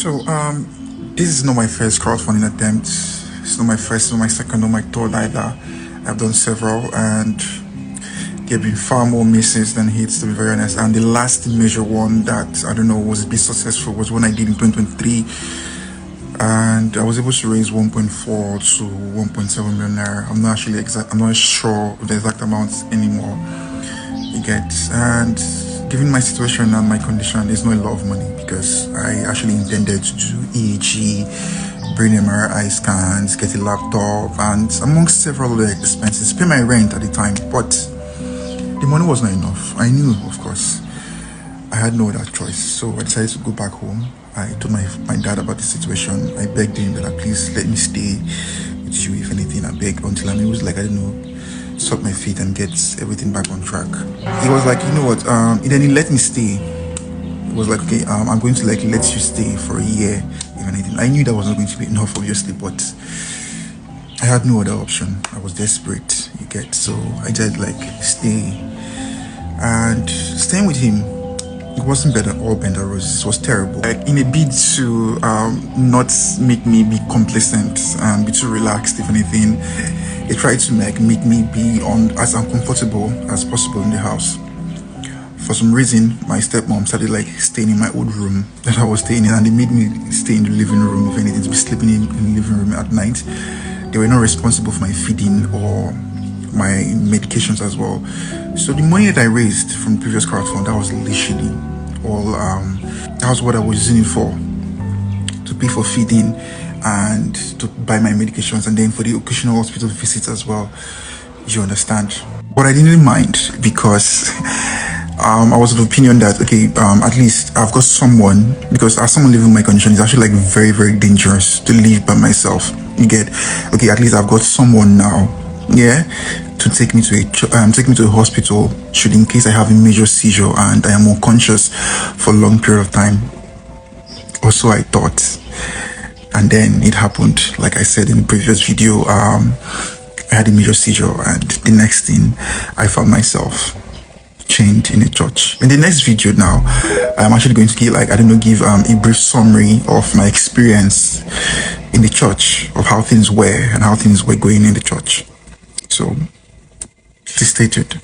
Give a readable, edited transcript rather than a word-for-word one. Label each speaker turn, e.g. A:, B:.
A: This is not my first crowdfunding attempt. It's not my first, not my second, not my third either. I've done several, and there have been far more misses than hits, to be very honest. And the last major one that I don't know was a bit successful was one I did in 2023, and I was able to raise 1.4 to 1.7 million naira. I'm not actually exact. I'm not sure of the exact amounts anymore. You get, and given my situation and my condition, there's not a lot of money because I actually intended to do EEG, brain MRI scans, get a laptop, and amongst several other expenses, pay my rent at the time. But the money was not enough. I knew, of course, I had no other choice. So I decided to go back home. I told my dad about the situation. I begged him that please let me stay with you, if anything. I begged until I was like, I don't know, sort my feet and get everything back on track. He was like, you know what, then he let me stay. It was like, okay, I'm going to let you stay for a year, if anything. I knew that was not going to be enough, obviously, but I had no other option. I was desperate, you get. So I just stay. And staying with him, it wasn't better all bender roses. It was terrible. In a bid to not make me be complacent and be too relaxed, if anything, they tried to make me be as uncomfortable as possible in the house. For some reason, my stepmom started staying in my old room that I was staying in, and they made me stay in the living room, if anything, to be sleeping in the living room at night. They were not responsible for my feeding or my medications as well. So the money that I raised from the previous crowdfund, that was literally all, that was what I was using it for, to pay for feeding and to buy my medications, and then for the occasional hospital visits as well, you understand. But I didn't mind because I was of the opinion that, okay, at least I've got someone, because as someone living in my condition, it's actually very, very dangerous to live by myself. You get, okay, at least I've got someone now, yeah, to take me to a hospital should in case I have a major seizure and I am unconscious for a long period of time. Also, I thought, and then it happened. Like I said in the previous video, I had a major seizure, and the next thing, I found myself chained in a church. In the next video now, I'm actually going to give give a brief summary of my experience in the church, of how things were and how things were going in the church. So please stay tuned.